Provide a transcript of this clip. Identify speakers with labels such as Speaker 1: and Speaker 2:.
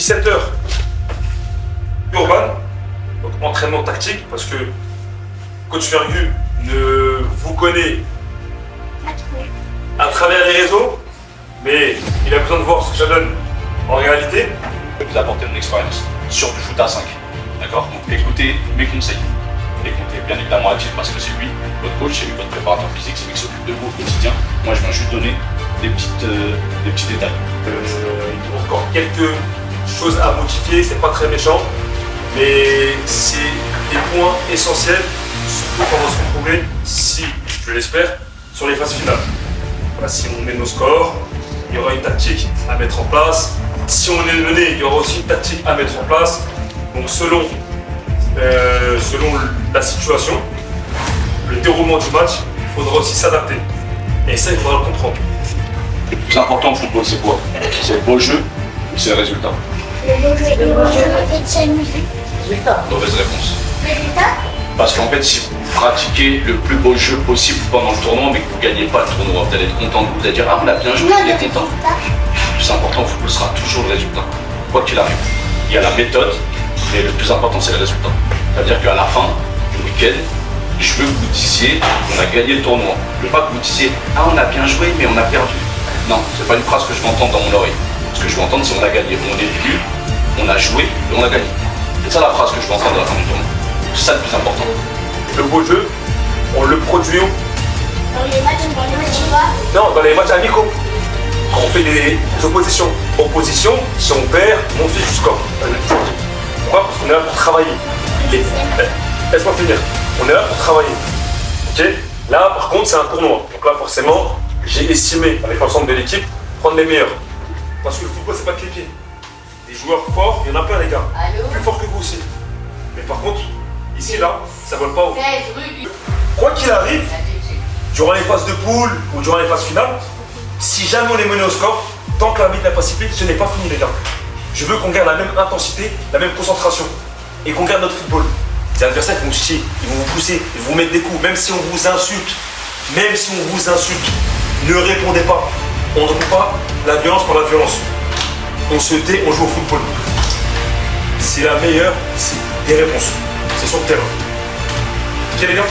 Speaker 1: 17h, Urban, donc entraînement tactique, parce que Coach Fergu ne vous connaît à travers les réseaux, mais il a besoin de voir ce que ça donne en réalité.
Speaker 2: Je vais vous apporter mon expérience sur du foot à 5. D'accord? Donc écoutez mes conseils. Écoutez bien évidemment Adil parce que c'est lui, votre coach, c'est lui votre préparateur physique, c'est lui qui s'occupe de vous au quotidien. Moi je viens juste donner des petits détails.
Speaker 1: Il y a encore quelques choses à modifier, c'est pas très méchant, mais c'est des points essentiels, surtout quand on va se retrouver, si je l'espère, sur les phases finales. Voilà, si on met nos scores, il y aura une tactique à mettre en place. Si on est mené, il y aura aussi une tactique à mettre en place. Donc selon la situation, le déroulement du match, il faudra aussi s'adapter. Et ça, il faudra le comprendre.
Speaker 2: Le plus important au football, c'est quoi? C'est le beau jeu ou c'est le résultat?
Speaker 3: Le beau jeu et de s'amuser.
Speaker 2: Mauvaise réponse.
Speaker 3: Résultat?
Speaker 2: Parce qu'en fait, si vous pratiquez le plus beau jeu possible pendant le tournoi, mais que vous ne gagnez pas le tournoi, vous allez être content de vous, allez dire ah on a bien joué, il est content. Le plus important au football sera toujours le résultat. Quoi qu'il arrive. Il y a la méthode, mais le plus important c'est le résultat. C'est-à-dire qu'à la fin du week-end, je veux que vous disiez on a gagné le tournoi. Je veux pas que vous disiez ah on a bien joué mais on a perdu. Non, c'est pas une phrase que je veux entendre dans mon oreille. Ce que je veux entendre c'est on a gagné, on est venu, on a joué et on a gagné. C'est ça la phrase que je veux entendre à la fin du tournoi. C'est ça le plus important.
Speaker 1: Le beau jeu, on le produit où?
Speaker 3: Dans les matchs,
Speaker 1: Non, dans les matchs amicaux. Quand on fait des oppositions. Opposition, si on perd, on fiche du score. Pourquoi? Parce qu'on est là pour travailler. Laisse-moi finir. On est là pour travailler. Ok? Là, par contre, c'est un tournoi. Donc là, forcément, j'ai estimé, avec l'ensemble de l'équipe, prendre les meilleurs. Parce que le football, c'est pas que les pieds. Des joueurs forts, il y en a plein, les gars.
Speaker 4: Allô?
Speaker 1: Plus forts que vous aussi. Mais par contre, ici, là, ça vole pas haut.
Speaker 4: 16 rue du...
Speaker 1: Quoi qu'il arrive, durant les phases de poule ou durant les phases finales, si jamais on est mené au score, tant que l'arbitre n'a pas sifflé, ce n'est pas fini les gars. Je veux qu'on garde la même intensité, la même concentration et qu'on garde notre football. Les adversaires vont vous chier, ils vont vous pousser, ils vont vous mettre des coups, même si on vous insulte, ne répondez pas. On ne trouve pas la violence par la violence. On se tait, on joue au football. C'est la meilleure, c'est des réponses. C'est sur le terrain. Ok les gars?